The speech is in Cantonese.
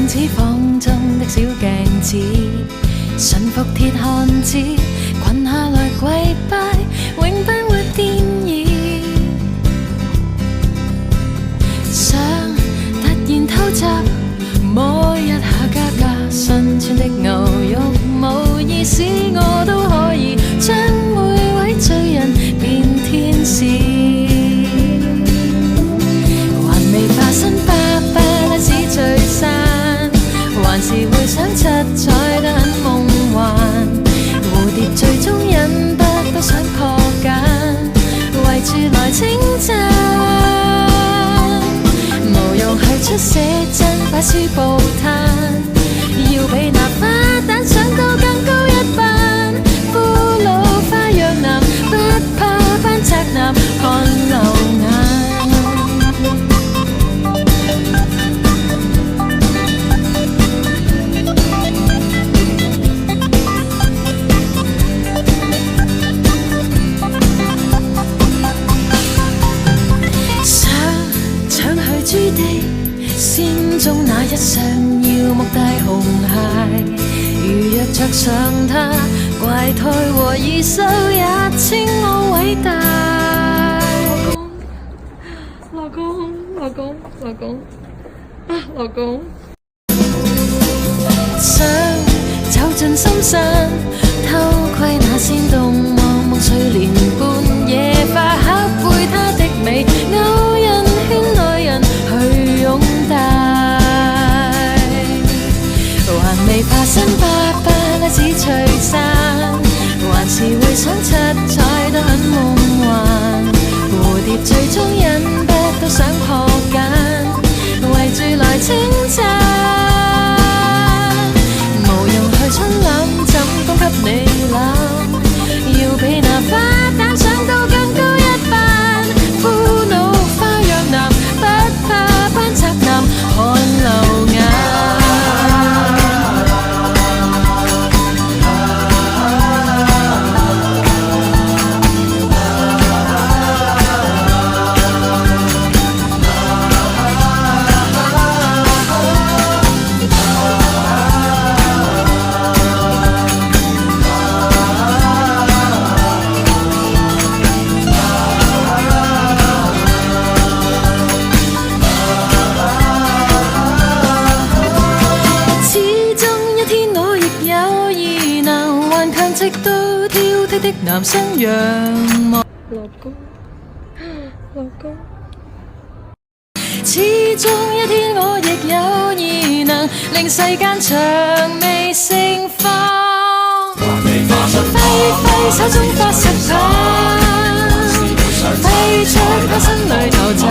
似房中的小鏡子，馴服鐵漢子，裙下來跪拜，永不會變異。想突然偷襲，摸一下家家新鮮的牛肉，無意思我都可以將每位罪人變天使。還未化身爸爸那紙醉山，還是會想七彩得很夢幻。蝴蝶最終忍不都想破繭，圍住來稱讚。無用去出寫真擺書報攤，要比那花旦上到更高一班。俘虜花樣男不怕班宅男看流眼。朱地仙中那一雙耀目大紅鞋，如若着上它，怪胎和異獸也稱我偉大。老公，老公，老公，啊，老公。想走進深山，偷窺那仙動望夢睡蓮半夜花，刻背她的美，勾引圈內人去擁戴。還未化身爸爸那紫翠衫，還是會想七彩得很夢幻。蝴蝶最終忍不都想破繭，圍住來稱讚。無用去春攬，怎供給你攬？要比那花旦上到更高一班。俘虜花樣男不怕班宅男看流眼。直到挑剔的男生仰望老公，老公。始終一天我亦有異能，令世間薔薇盛放。揮揮手中發石棒，揮出他身裏頭賺。